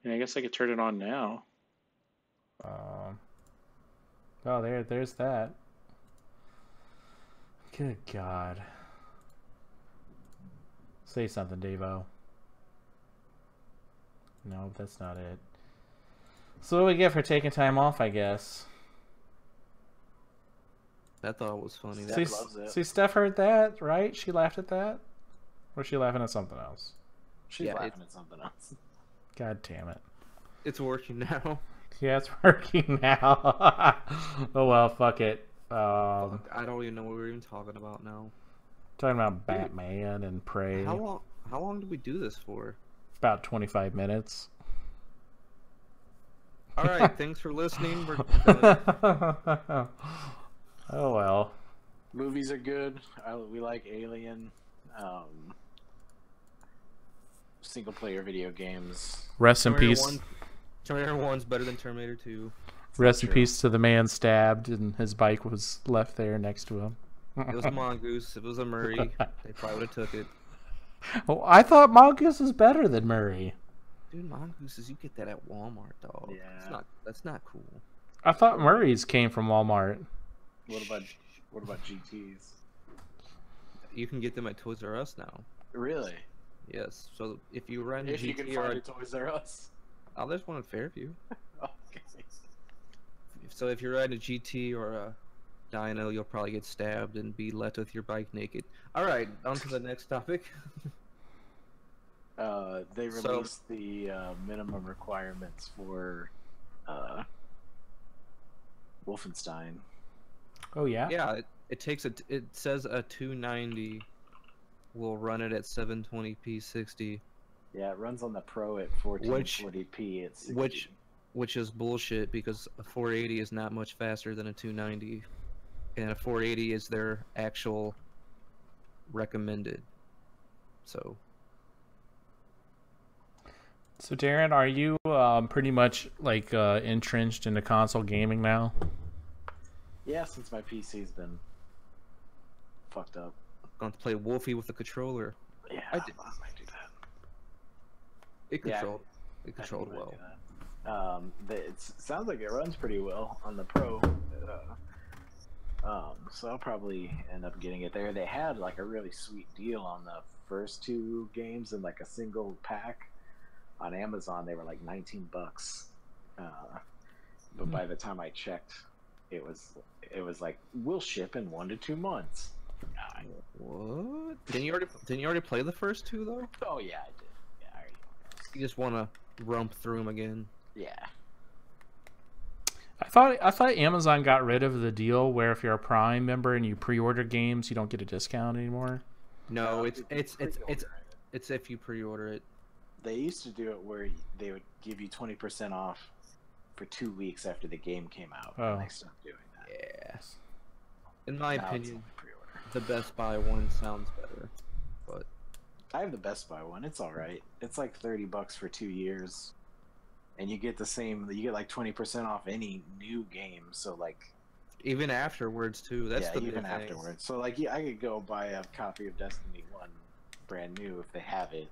Yeah, I guess I could turn it on now. Oh, there's that. Good God. Say something, Davo. No, that's not it. So what do we get for taking time off, I guess? I thought it was funny. Steph loves it. See, Steph heard that, right? She laughed at that? Or is she laughing at something else? She's laughing at something else. God damn it. It's working now. Yeah, it's working now. Oh well, fuck it. Fuck, I don't even know what we're even talking about now. Talking about Batman and Prey. How long did we do this for? About 25 minutes. All right, thanks for listening. We're done. Oh well. Movies are good. We like Alien. Single player video games. Rest in peace. Terminator 1's better than Terminator 2. Rest in peace to the man stabbed and his bike was left there next to him. It was a Mongoose. If it was a Murray, they probably would have took it. Oh, I thought Mongoose was better than Murray. Dude, Mongooses, you get that at Walmart, dog. Yeah. That's not cool. I thought Murray's came from Walmart. What about GTs? You can get them at Toys R Us now. Really? Yes. So if you run If GT you can find a Toys R Us. Oh, there's one in Fairview. Okay. So if you're riding a GT or a Dyno, you'll probably get stabbed and be left with your bike naked. All right, on to the next topic. They released the minimum requirements for Wolfenstein. Oh yeah. Yeah, it says a 290 will run it at 720p 60. Yeah, it runs on the Pro at 1440p at 60. Which is bullshit because a 480 is not much faster than a 290, and a 480 is their actual recommended. So Darren, are you pretty much like entrenched into console gaming now? Yeah, since my PC's been fucked up. going to play Wolfie with the controller. Yeah, I might do that. It controlled well. It sounds like it runs pretty well on the Pro. So I'll probably end up getting it there. They had like a really sweet deal on the first two games in like a single pack on Amazon. They were like $19. But by the time I checked, it was like we'll ship in 1 to 2 months. What? Didn't you already play the first two though? Oh yeah, I did. Yeah, I already. You just want to rump through them again. Yeah. I thought Amazon got rid of the deal where if you're a Prime member and you pre-order games, you don't get a discount anymore. No, it's if you pre-order it. They used to do it where they would give you 20% off for 2 weeks after the game came out. Oh. And they stopped doing that. Yes. In my Now it's opinion, only pre-order. the Best Buy one sounds better. But I have the Best Buy one. It's all right. It's like $30 for 2 years, and you get the same. You get like 20% off any new game. So like, even afterwards too. That's the even big afterwards. So like, I could go buy a copy of Destiny 1 brand new if they have it,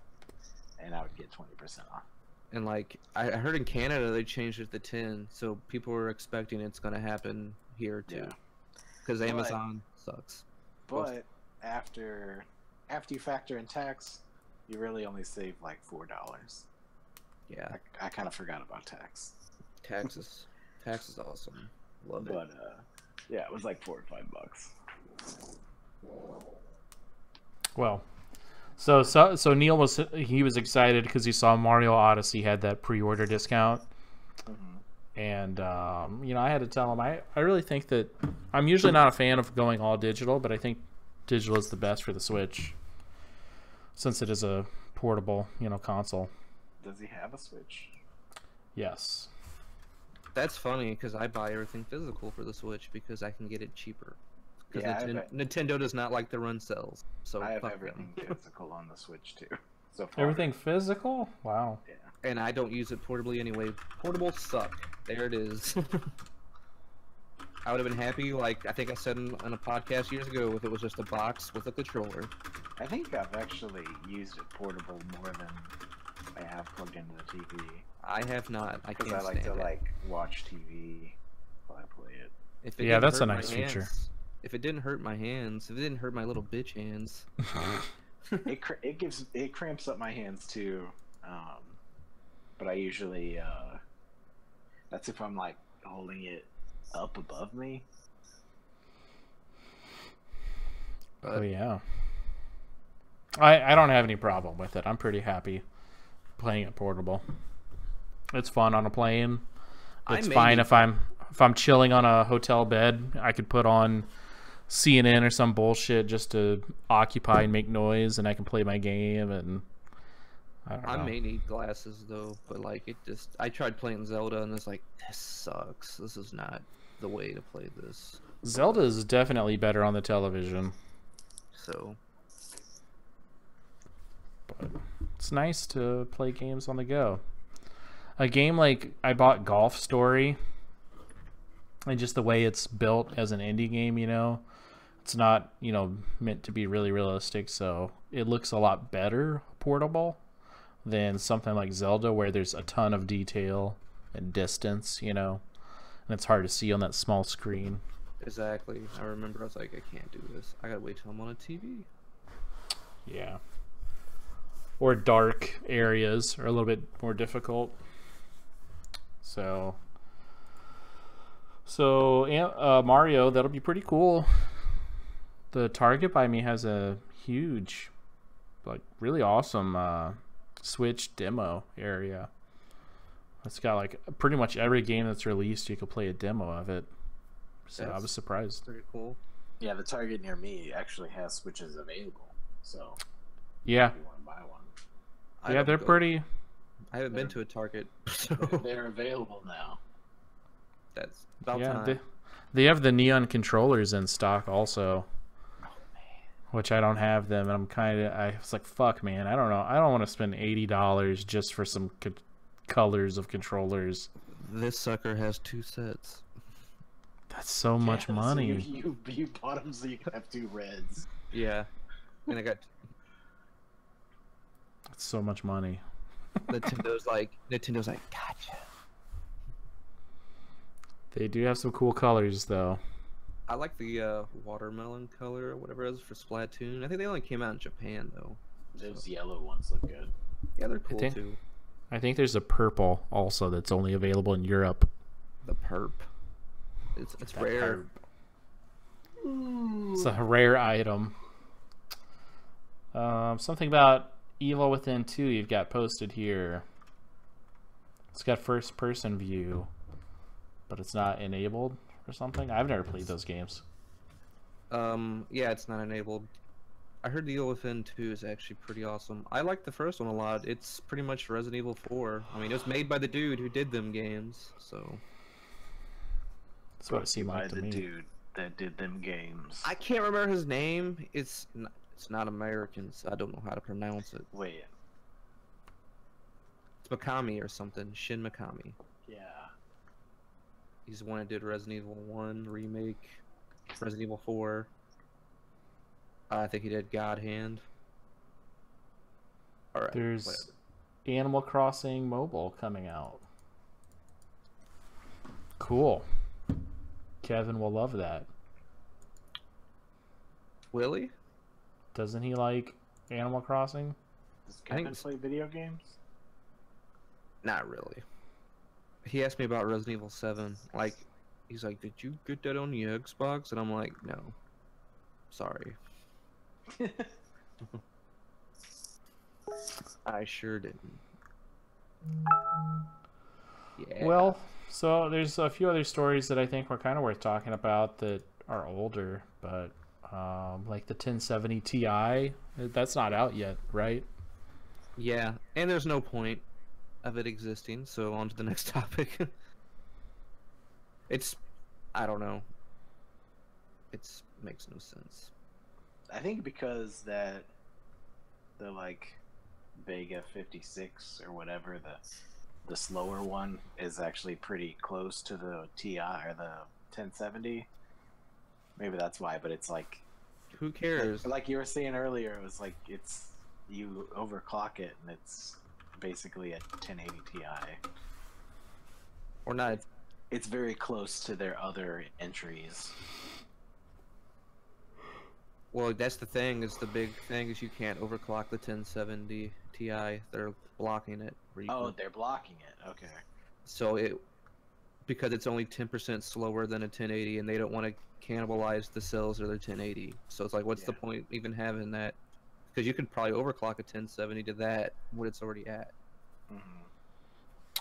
and I would get 20% off. And like, I heard in Canada they changed it to 10, so people are expecting it's going to happen here too. Because Amazon sucks. But after you factor in tax, you really only save like $4. Yeah. I kind of forgot about tax. Tax is awesome. Love it. But yeah, it was like $4 or $5. Well, so Neil was excited because he saw Mario Odyssey had that pre-order discount. And, I had to tell him, I really think that I'm usually not a fan of going all digital, but I think digital is the best for the Switch since it is a portable, console. Does he have a Switch? Yes. That's funny because I buy everything physical for the Switch because I can get it cheaper. Because Nintendo does not like to run sales. So I have everything physical on the Switch too. So far. Everything physical? Wow. Yeah. And I don't use it portably anyway. Portables suck. There it is. I would have been happy, like I think I said on a podcast years ago, if it was just a box with a controller. I think I've actually used it portable more than I have plugged into the TV. I have not. I Because can't I like stand to it. like watch TV while I play it. If it Yeah, didn't that's a hurt my nice feature. hands- If it didn't hurt my hands, if it didn't hurt my little bitch hands, It cramps up my hands too. But I usually that's if I'm like holding it up above me. Oh yeah. I don't have any problem with it. I'm pretty happy playing it portable. It's fun on a plane. It's fine if I'm chilling on a hotel bed. I could put on CNN or some bullshit just to occupy and make noise, and I can play my game. And I don't know. I may need glasses though. But like, it just I tried playing Zelda and it's like, this sucks. This is not the way to play this. Zelda is definitely better on the television. So But it's nice to play games on the go. A game like I bought Golf Story, and just the way it's built as an indie game, you know, it's not, you know, meant to be really realistic, so it looks a lot better portable than something like Zelda where there's a ton of detail and distance, you know, and it's hard to see on that small screen. exactly. I remember I was like, I can't do this. I gotta wait till I'm on a TV. Yeah. Or dark areas are a little bit more difficult. So Mario, that'll be pretty cool. The Target by me has a huge, like, really awesome Switch demo area. It's got like pretty much every game that's released. You could play a demo of it. So I was surprised. Pretty cool. Yeah, the Target near me actually has Switches available. So Yeah, if you want to buy one, I yeah, don't they're go- pretty. I haven't been to a Target, so they're available now. that's about Yeah, time. they have the neon controllers in stock also, Oh man. which I don't have them, and I was like, fuck, man, I don't know, I don't want to spend $80 just for some colors of controllers. This sucker has 2 sets. That's so much Yeah, money. So you bought them so you can have 2 reds. Yeah, and I got That's so much money. Nintendo's like, gotcha. They do have some cool colors though. I like the watermelon color or whatever it is for Splatoon. I think they only came out in Japan though. Those yellow ones look good. Yeah, they're cool think- too. I think there's a purple also that's only available in Europe. The perp. It's That rare. It's a rare item. Something about Evil Within 2 you've got posted here. It's got first person view, but it's not enabled or something. I've never played those games. Yeah, it's not enabled. I heard the Evil Within 2 is actually pretty awesome. I like the first one a lot. It's pretty much Resident Evil 4. I mean, it was made by the dude who did them games, so... That's what it seemed By like to the me. dude that did them games. I can't remember his name. It's not American, so I don't know how to pronounce it. Wait. It's Mikami or something. Shin Mikami. Yeah. He's the one that did Resident Evil 1 remake, Resident Evil 4. I think he did God Hand. Alright. There's Animal Crossing Mobile coming out. Cool. Kevin will love that. Willie? Doesn't he like Animal Crossing? Does I think Kevin play video games? Not really. He asked me about Resident Evil 7. Like, he's like, did you get that on the Xbox? And I'm like, no. Sorry. I sure didn't. Yeah. Well, so there's a few other stories that I think were kind of worth talking about that are older, but like the 1070 Ti, that's not out yet, right? Yeah, and there's no point of it existing, so on to the next topic. I don't know. Makes no sense. I think because the like Vega 56 or whatever, the slower one is actually pretty close to the Ti or the 1070. Maybe that's why, but it's like Who cares? like you were saying earlier, it was like you overclock it and it's basically a 1080 Ti. Or not. It's very close to their other entries. Well, that's the thing. Is the big thing is you can't overclock the 1070 Ti. They're blocking it. Oh, they're blocking it. Okay. So because it's only 10% slower than a 1080, and they don't want to cannibalize the cells of their 1080. So it's like, what's the point even having that? Because you could probably overclock a 1070 to that what it's already at.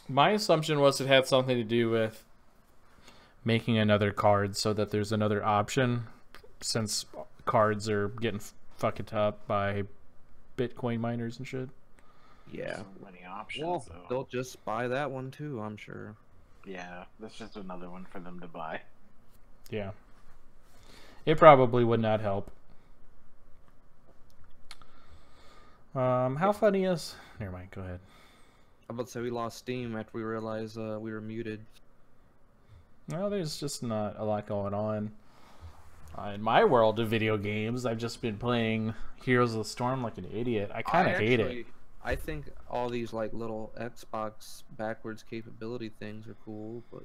My assumption was it had something to do with making another card so that there's another option, since cards are getting fucked up by Bitcoin miners and shit. Yeah. So many options. Well, so. they'll just buy that one too, I'm sure. Yeah, that's just another one for them to buy. Yeah. It probably would not help. How funny is... Never mind, go ahead. I'm about to say we lost steam after we realized we were muted. Well, there's just not a lot going on. In my world of video games, I've just been playing Heroes of the Storm like an idiot. I kind of hate it. I think all these like little Xbox backwards capability things are cool, but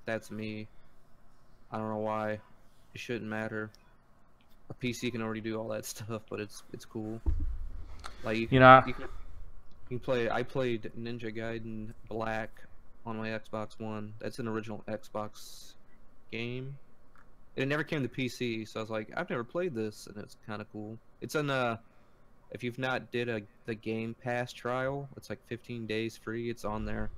that's me. I don't know why. It shouldn't matter. A PC can already do all that stuff, but it's cool. Like you can play. I played Ninja Gaiden Black on my Xbox One. That's an original Xbox game. It never came to PC, so I was like, I've never played this, and it's kind of cool. It's on if you've not did the Game Pass trial, it's like 15 days free. It's on there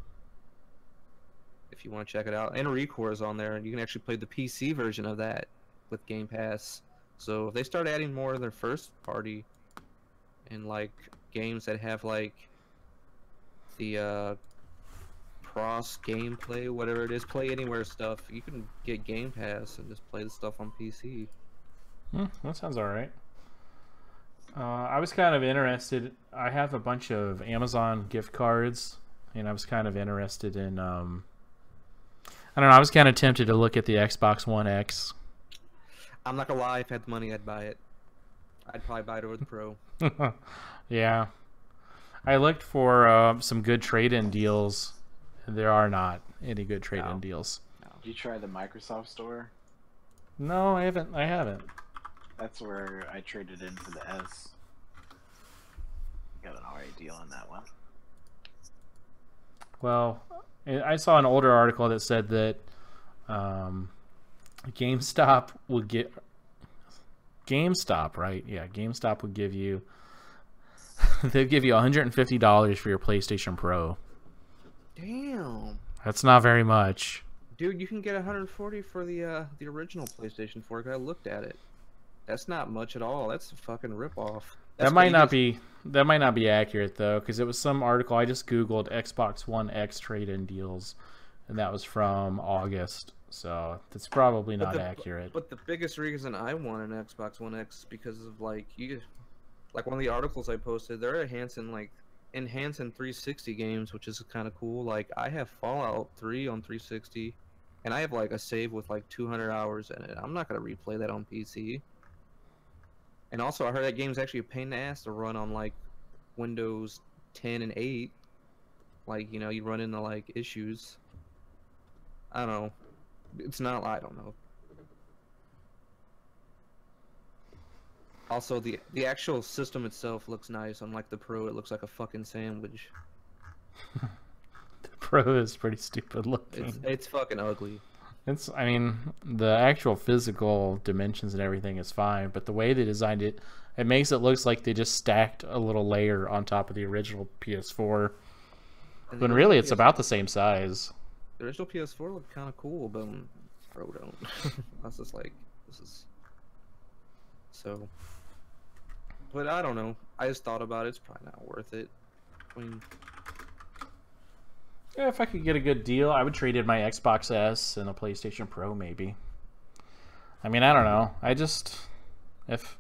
if you want to check it out. And Recore is on there, and you can actually play the PC version of that with Game Pass. So if they start adding more of their first party and like games that have like the cross gameplay, whatever it is, play anywhere stuff, you can get Game Pass and just play the stuff on PC. That sounds alright. I was kind of interested. I have a bunch of Amazon gift cards, and I was kind of interested in I don't know, I was kind of tempted to look at the Xbox One X. I'm not gonna lie, if I had the money, I'd buy it. I'd probably buy it over the Pro. Yeah. I looked for some good trade-in deals. There are not any good trade-in deals. No. Did you try the Microsoft Store? No, I haven't. That's where I traded in for the S. Got an alright deal on that one. Well, I saw an older article that said that GameStop would get... GameStop, right? Yeah, GameStop would give you... they'd give you $150 for your PlayStation Pro. Damn. That's not very much. Dude, you can get 140 for the original PlayStation 4. I looked at it. That's not much at all. That's a fucking ripoff. That might not be accurate though, because it was some article I just googled Xbox One X trade-in deals, and that was from August. So that's probably not accurate. But the biggest reason I want an Xbox One X is because of like one of the articles I posted, they're enhancing 360 games, which is kind of cool. Like I have Fallout 3 on 360, and I have like a save with like 200 hours in it. I'm not gonna replay that on PC. And also, I heard that game's actually a pain in the ass to run on like Windows 10 and 8. Like, you know, you run into like issues. I don't know. It's not. I don't know. Also, the actual system itself looks nice. Unlike the Pro, it looks like a fucking sandwich. The Pro is pretty stupid looking. It's fucking ugly. I mean, the actual physical dimensions and everything is fine, but the way they designed it, it makes it look like they just stacked a little layer on top of the original PS4. When really it's about the same size. The original PS4 looked kind of cool, but Pro don't. I was just like, this is... So... But I don't know. I just thought about it. It's probably not worth it. I mean... Yeah, if I could get a good deal, I would trade in my Xbox S and a PlayStation Pro, maybe. I mean, I don't know. I just... If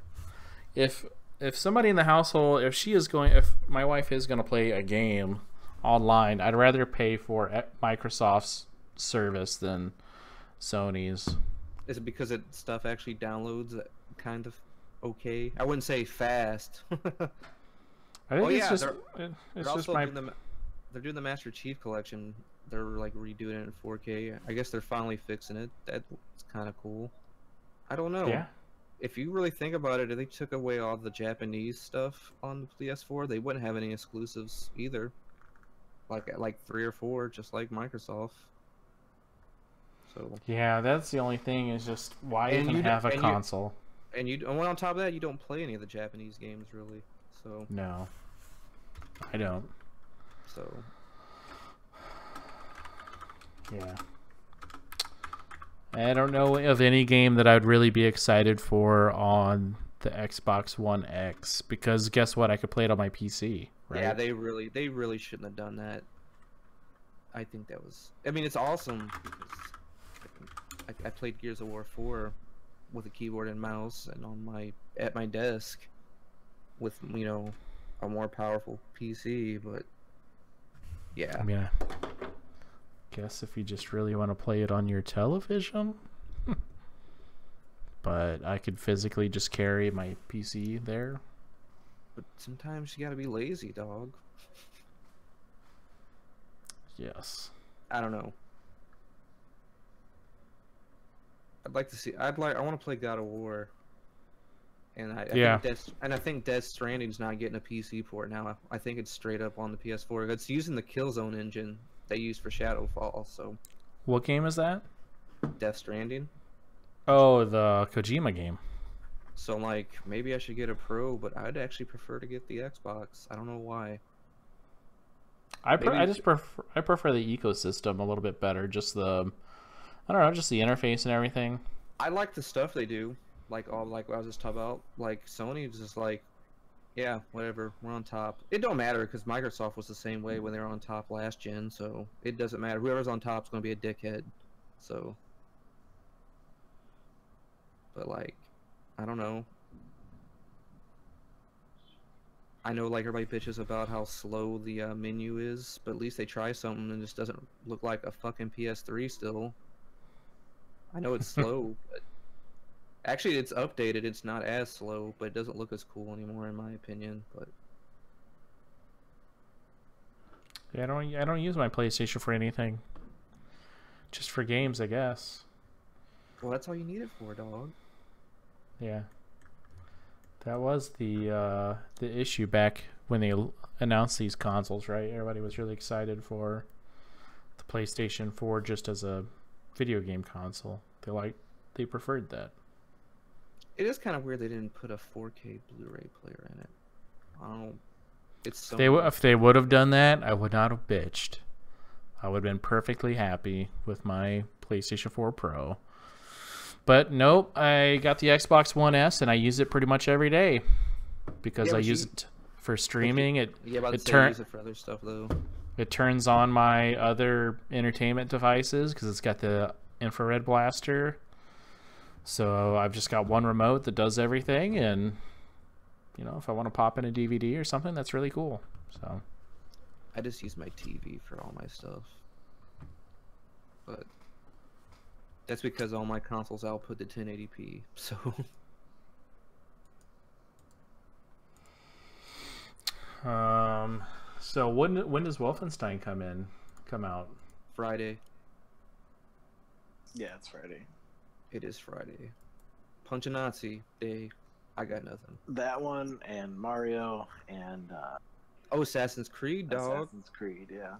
somebody in the household, if my wife is going to play a game online, I'd rather pay for Microsoft's service than Sony's. Is it because stuff actually downloads kind of okay? I wouldn't say fast. I think Oh it's yeah, just they're it's also just my they're doing the Master Chief Collection. They're like redoing it in 4K. I guess they're finally fixing it. That's kind of cool. I don't know. yeah. If you really think about it, if they took away all the Japanese stuff on the PS4, they wouldn't have any exclusives either. Like 3 or 4, just like Microsoft. So. Yeah, that's the only thing is just why And even you have a and console? and on top of that, you don't play any of the Japanese games really. So. No, I don't. So. Yeah. I don't know of any game that I'd really be excited for on the Xbox One X because guess what? I could play it on my PC. Right? Yeah, they really shouldn't have done that. I think that was. I mean, it's awesome because I played Gears of War 4 with a keyboard and mouse and at my desk with a more powerful PC, but yeah. I mean, I guess if you just really want to play it on your television, but I could physically just carry my PC there. But sometimes you gotta be lazy, dog. Yes. I don't know. I'd like to see. I want to play God of War. And I think Death Stranding's not getting a PC port now. I think it's straight up on the PS4. It's using the Killzone engine they used for Shadowfall. So. What game is that? Death Stranding. Oh, the Kojima game. So like maybe I should get a Pro, but I'd actually prefer to get the Xbox. I don't know why. I prefer the ecosystem a little bit better. Just the just the interface and everything. I like the stuff they do. Like what I was just talking about. Like Sony's just like, yeah, whatever, we're on top. It don't matter because Microsoft was the same way when they were on top last gen. So it doesn't matter. Whoever's on top is gonna be a dickhead. So. But like. I don't know. I know like everybody bitches about how slow the menu is, but at least they try something and it just doesn't look like a fucking PS3 still. I know it's slow, but actually it's updated. It's not as slow, but it doesn't look as cool anymore in my opinion. But yeah, I don't use my PlayStation for anything. Just for games, I guess. Well, that's all you need it for, dog. Yeah, that was the issue back when they announced these consoles, right? Everybody was really excited for the PlayStation 4 just as a video game console. They preferred that. It is kind of weird they didn't put a 4K Blu-ray player in it. I don't know. It's so. If they would have done that, I would not have bitched. I would have been perfectly happy with my PlayStation 4 Pro. But nope, I got the Xbox One S and I use it pretty much every day because I use it for streaming. Use it for other stuff though. It turns on my other entertainment devices because it's got the infrared blaster. So I've just got one remote that does everything, and if I want to pop in a DVD or something, that's really cool. So I just use my TV for all my stuff, but. That's because all my consoles output to 1080p. So. So when does Wolfenstein come out? Friday. Yeah, it's Friday. It is Friday. Punch a Nazi Day. I got nothing. That one and Mario and. Assassin's Creed, dog. Assassin's Creed, yeah.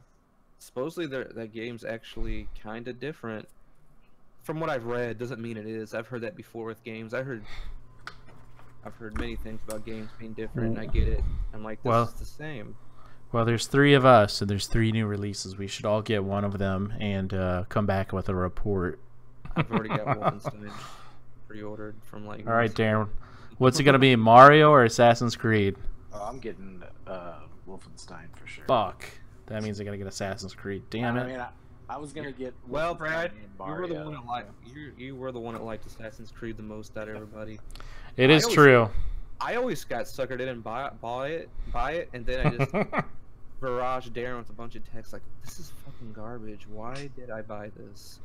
Supposedly that game's actually kind of different. From what I've read, doesn't mean it is. I've heard that before with games. I've heard many things about games being different, and I get it. I'm like, this is the same. Well, there's 3 of us, and there's 3 new releases. We should all get one of them and come back with a report. I've already got Wolfenstein pre-ordered from like. All right, Darren. What's it gonna be, Mario or Assassin's Creed? Oh, I'm getting Wolfenstein for sure. Fuck. That means I gotta get Assassin's Creed. Damn it. I mean, I was gonna get. Well, Brad, you were the Mario. one that liked. You were the one that liked Assassin's Creed the most out of everybody. It is true. I always got suckered in and buy it, and then I just barrage Darren with a bunch of texts like, "This is fucking garbage. Why did I buy this?"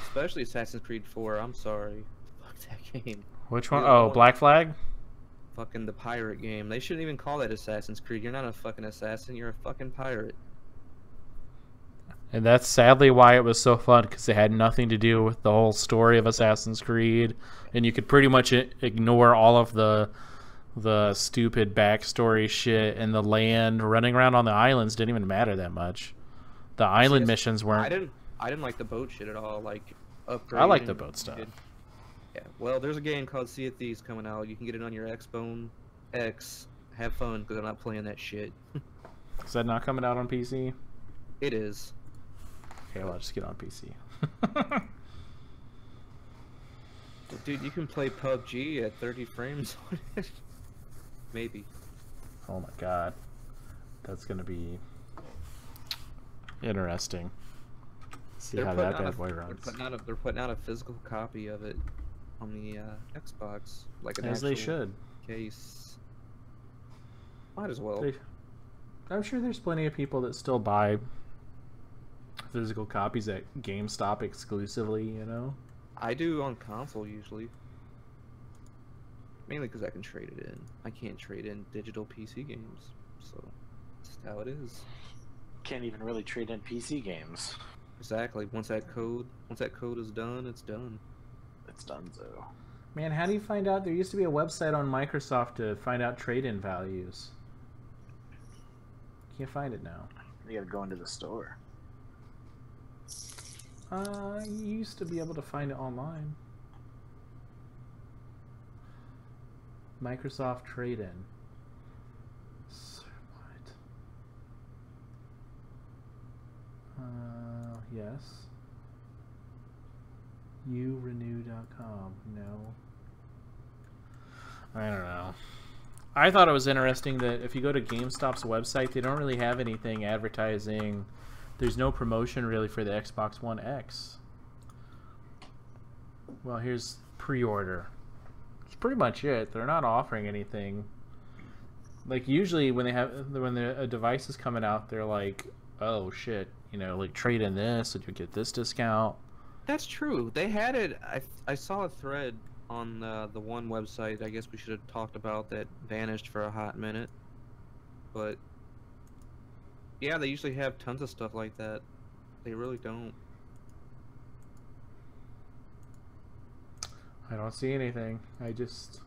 Especially Assassin's Creed 4. I'm sorry. Fuck that game. Which one? Oh, Black Flag. fucking the pirate game. They shouldn't even call that Assassin's Creed. You're not a fucking assassin. You're a fucking pirate. And that's sadly why it was so fun, because it had nothing to do with the whole story of Assassin's Creed, and you could pretty much ignore all of the stupid backstory shit, and the land running around on the islands didn't even matter that much. The island missions weren't. I didn't like the boat shit at all. Like upgrade. I like the boat stuff. Yeah. Well, there's a game called Sea of Thieves coming out. You can get it on your Xbone X. Have fun, because I'm not playing that shit. Is that not coming out on PC? It is. Okay, well, I'll just get on PC. Dude, you can play PUBG at 30 frames on it. Maybe. Oh my god. That's gonna be interesting. See how that bad boy runs. They're putting out a physical copy of it on the Xbox, like an As they should. Case. Might as well. I'm sure there's plenty of people that still buy physical copies at GameStop exclusively, you know? I do on console usually. Mainly because I can trade it in. I can't trade in digital PC games, so that's how it is. Can't even really trade in PC games. Exactly. Once that code is done, it's done. It's done, so. Man, how do you find out? There used to be a website on Microsoft to find out trade-in values. Can't find it now. You gotta go into the store. You used to be able to find it online. Microsoft trade-in. What? Yes. urenew.com. No. I don't know. I thought it was interesting that if you go to GameStop's website, they don't really have anything advertising. There's no promotion really for the Xbox One X. Well, here's pre-order. It's pretty much it. They're not offering anything. Like usually when a device is coming out, they're like, "Oh shit, you know, like trade in this and you get this discount." That's true. They had it. I saw a thread on the one website. I guess we should have talked about that vanished for a hot minute, but. Yeah, they usually have tons of stuff like that. They really don't. I don't see anything. I just...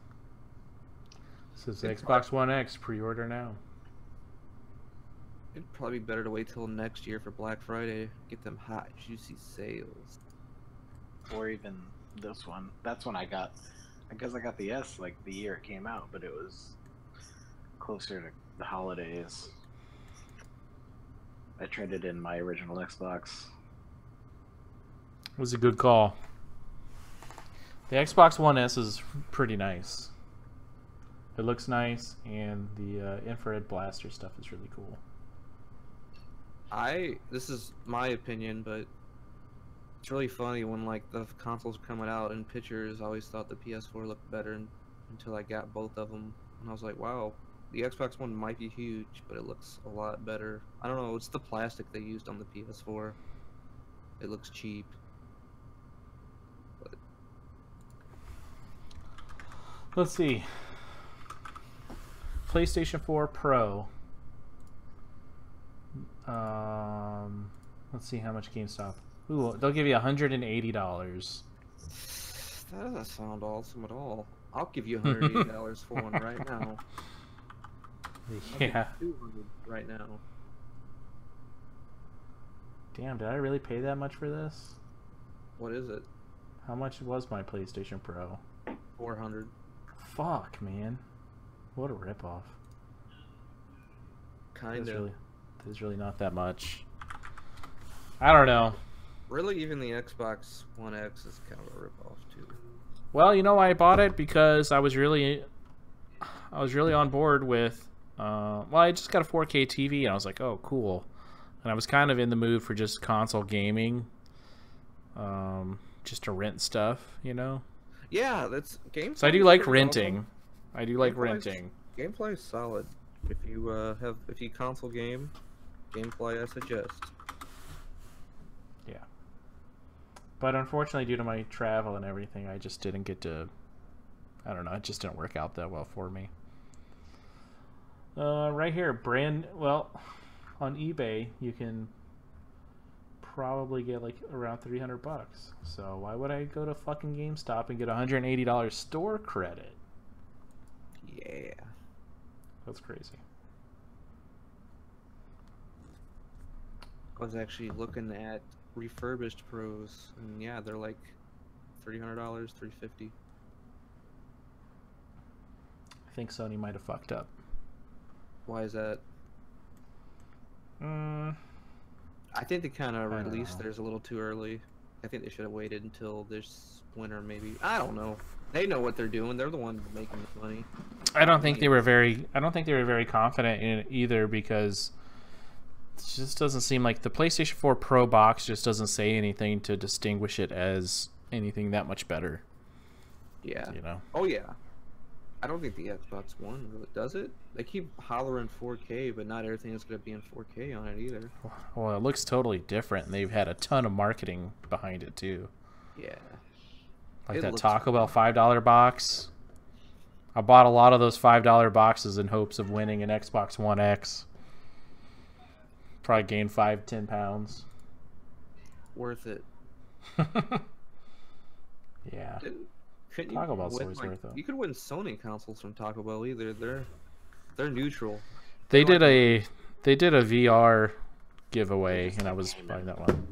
It says Xbox One X, pre-order now. It'd probably be better to wait till next year for Black Friday. Get them hot, juicy sales. Or even this one. That's when I got... I guess I got the S like the year it came out, but it was closer to the holidays. I traded in my original Xbox. It was a good call. The Xbox One S is pretty nice. It looks nice, and the infrared blaster stuff is really cool. This is my opinion, but it's really funny when like the consoles are coming out in pictures. I always thought the PS4 looked better until I got both of them, and I was like, wow. The Xbox One might be huge, but it looks a lot better. I don't know, it's the plastic they used on the PS4. It looks cheap. But... Let's see. PlayStation 4 Pro. Let's see how much GameStop. Ooh, they'll give you $180. That doesn't sound awesome at all. I'll give you $180 for one right now. Yeah. $200 right now. Damn, did I really pay that much for this? What is it? How much was my PlayStation Pro? $400. Fuck, man. What a ripoff. Kinda. It's really not that much. I don't know. Really, even the Xbox One X is kind of a ripoff too. Well, you know why I bought it? Because I was really on board with well, I just got a 4K TV and I was like, oh, cool. And I was kind of in the mood for just console gaming. Just to rent stuff, you know? Yeah, that's gameplay. So I do like renting. Awesome. I do like renting. Gameplay is solid. If you console game, gameplay I suggest. Yeah. But unfortunately, due to my travel and everything, I just didn't get to. I don't know. It just didn't work out that well for me. Right here, on eBay you can probably get like around $300. So why would I go to fucking GameStop and get $180 store credit? Yeah. That's crazy. I was actually looking at refurbished pros, and yeah, they're like $300, $350. I think Sony might have fucked up. Why is that? I think they kind of released theirs a little too early. I think they should have waited until this winter, maybe. I don't know. They know what they're doing. They're the ones making the money. I don't think they were very confident in it either, because it just doesn't seem like the PlayStation 4 Pro box just doesn't say anything to distinguish it as anything that much better. Yeah. You know. Oh yeah. I don't think the Xbox One really does it. They keep hollering 4K, but not everything is going to be in 4K on it either. Well, it looks totally different, and they've had a ton of marketing behind it too. Yeah. Like that Taco Bell $5 box. I bought a lot of those $5 boxes in hopes of winning an Xbox One X. Probably gained 5-10 pounds. Worth it. Yeah. Couldn't Taco Bell's win, always like, worth it. You could win Sony consoles from Taco Bell either. They're neutral. They did a VR giveaway, and I was buying that one.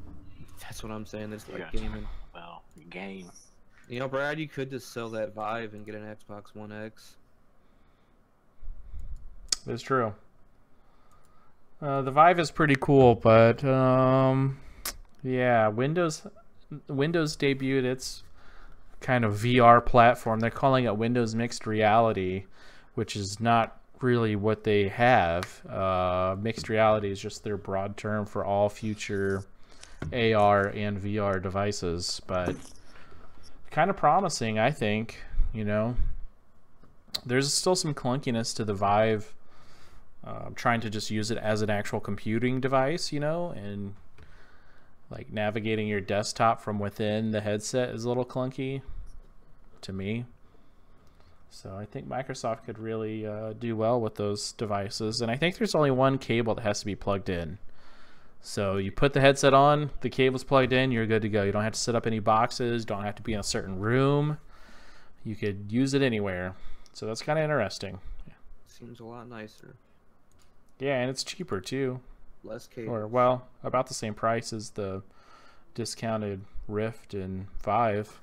That's what I'm saying. It's like gaming. Well, game. You know, Brad, you could just sell that Vive and get an Xbox One X. It's true. The Vive is pretty cool, but yeah, Windows debuted its kind of VR platform. They're calling it Windows Mixed Reality, which is not really what they have. Mixed Reality is just their broad term for all future AR and VR devices, but kind of promising, I think. You know, there's still some clunkiness to the Vive. Trying to just use it as an actual computing device, you know, and like navigating your desktop from within the headset is a little clunky to me. So I think Microsoft could really do well with those devices. And I think there's only one cable that has to be plugged in. So you put the headset on, the cable's plugged in, you're good to go. You don't have to set up any boxes, don't have to be in a certain room. You could use it anywhere. So that's kind of interesting. Seems a lot nicer. Yeah, and it's cheaper too. Less cable. Or, well, about the same price as the discounted Rift and Vive.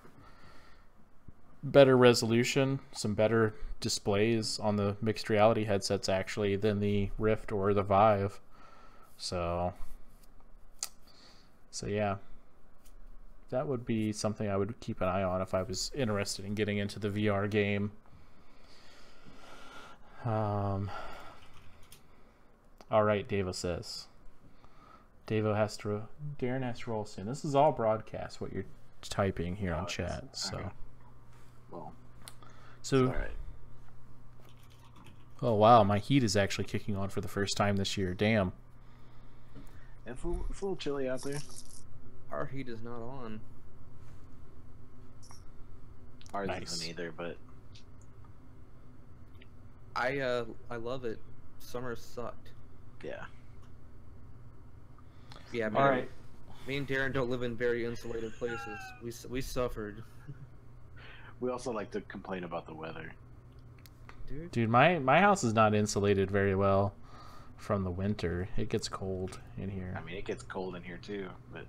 Better resolution, some better displays on the mixed reality headsets actually than the Rift or the Vive. So yeah. That would be something I would keep an eye on if I was interested in getting into the VR game. All right, Davo says. Darren has to roll soon. This is all broadcast, what you're typing here on chat. So, okay. Well, so, all right. Oh wow, my heat is actually kicking on for the first time this year. Damn. It's a little chilly out there. Our heat is not on. Ours Nice. isn't either, but I love it. Summer sucked. yeah. Yeah, All right. Me and Darren don't live in very insulated places. We suffered. We also like to complain about the weather. Dude, my house is not insulated very well from the winter. It gets cold in here. I mean, it gets cold in here too, but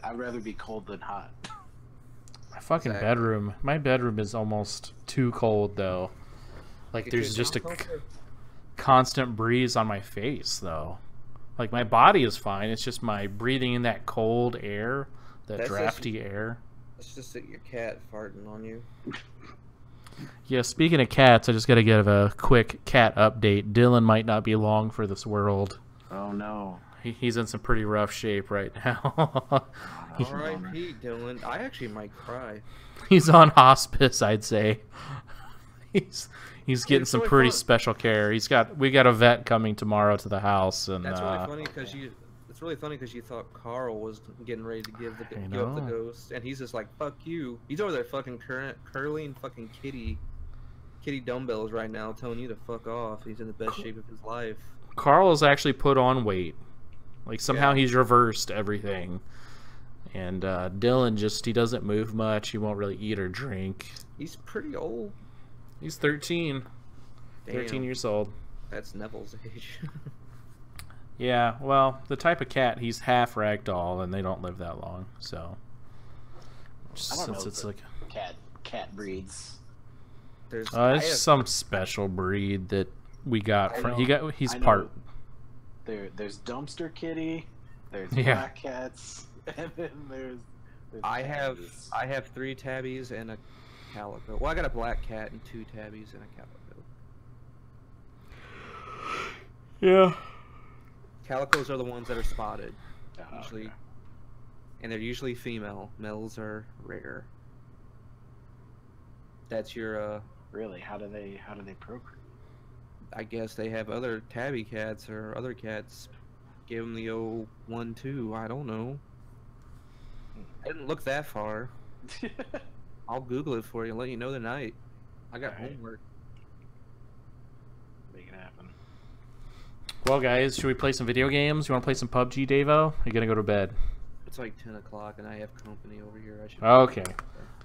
I'd rather be cold than hot. My fucking bedroom. My bedroom is almost too cold though. Like there's just a constant breeze on my face though. Like my body is fine. It's just my breathing in that cold air, that drafty air. It's just that your cat farting on you. Yeah, speaking of cats, I just got to give a quick cat update. Dylan might not be long for this world. Oh no. He's in some pretty rough shape right now. R.I.P. Dylan. I actually might cry. He's on hospice, I'd say. He's getting some really pretty fun. special care. We got a vet coming tomorrow to the house, and That's really funny because it's really funny because you thought Carl was getting ready to give up the ghost, and he's just like, "Fuck you." He's over there fucking curling fucking kitty. kitty dumbbells right now, telling you to fuck off. He's in the best shape of his life. Carl has actually put on weight. Like somehow Yeah. he's reversed everything. And Dylan he doesn't move much. He won't really eat or drink. He's pretty old. He's 13. Damn. 13 years old. That's Neville's age. Yeah, well, the type of cat, he's half ragdoll, and they don't live that long, so. I don't know Since it's the like cat breeds. There's it's some special breed that we got from. He's I know. part. There's dumpster kitty. There's Yeah. black cats, and then there's I tabbies. have 3 tabbies and a calico. Well, I got a black cat and 2 tabbies and a calico. Yeah. Calicos are the ones that are spotted, Oh, usually, okay. and they're usually female. Males are rare. That's your Really? How do they procreate? I guess they have other tabby cats or other cats give them the old 1-2. I don't know. I didn't look that far. I'll Google it for you and let you know tonight. I got Alright. homework. Make it happen. Well, guys, should we play some video games? You want to play some PUBG, Davo? You're gonna go to bed. It's like 10 o'clock and I have company over here. I should. Okay.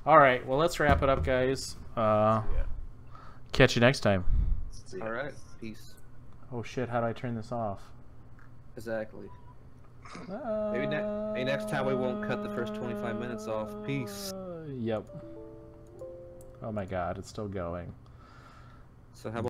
All right. Well, let's wrap it up, guys. Yeah. Catch you next time. See ya. All right. Peace. Oh shit! How do I turn this off? Exactly. Maybe next time we won't cut the first 25 minutes off. Peace. Yep. Oh my god, it's still going. So how about